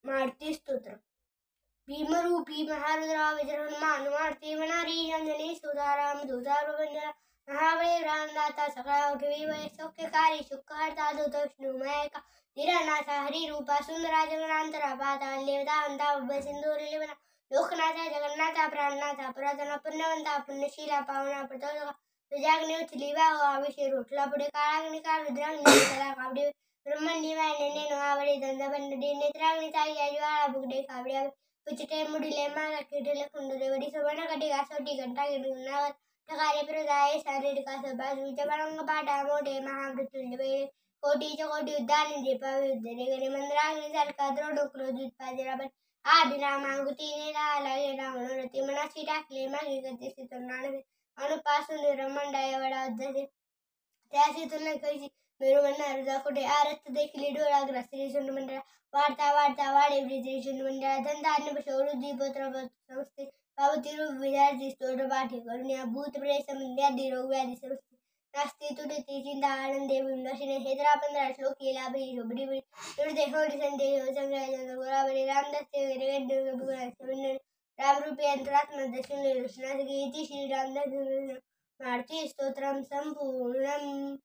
मारुती स्तोत्र. भीमरूपी महारुद्रा विजृंभमान मारुती वनारी अंजनी सुधाराम दूतारुवंदना महाबळी रामदाता सकळा उठवी वय सौख्यकारी सुखहर्ता दूत विष्णुमयका धीरनाथा हरिरूपा सुंदरा जगनांतरा पाताल देवता उभय सिंधुरिलिवना लोकनाथा जगन्नाथा प्राणनाथा पुरातना पुण्यवंता पुण्यशीला पावना प्रतोदका तुझ्याग्नी उचली वाहो अभिषेक रोटला पुढे काळाग्नी काळ रुद्राग्नी त्याला कावडी ब्रह्मण्य वायने नो आवडे दंदबंडी नेत्राग्नी ताई ज्वाळा बुगडे कावड्या उचिते मुडिले मागा किडले खुंडले वडी सुवर्ण कटी गासोटी घंटा गिडुनावर ठकारे प्रदाय शारीरिका सभा विच बळंग पाटा मोठे महामृत्युंजय वेळे कोटीच्या कोटी उद्याने दीपावे उद्दरे गणे मंद्राग्नी सारखा द्रोड क्रोधित पाजराबन अभिरामांगुतीने लागे ना मनोरथी मनाशी टाकले मागे गती सितनाने अनुपासून रमंडाय वडा उद्धसे त्याशी तुला कैसी मेरुमन्नार जाकोटे आरत देखील डोळाग्रस्ती सुंडमंडळ वाढता वाढता वाढे ब्रिजे सुंडमंडळ धंदान्य पशवृद्धी पत्र संस्थे पावती रूप विद्यार्थी स्तोत्र पाठी करुण्या भूत प्रेत संध्यादी रोग व्याधी संस्थे नास्ती तुडती चिंता आनंदे विंदशिने हेदरा 15 श्लोक केला बळी शोभडी बळी तुडते होडी संदेह संग्रह गोराबळी रामदास ते रामरूपी अंतरात्मा दर्शन कृष्णास गीती श्री रामदास मारुती स्तोत्रम संपूर्णम.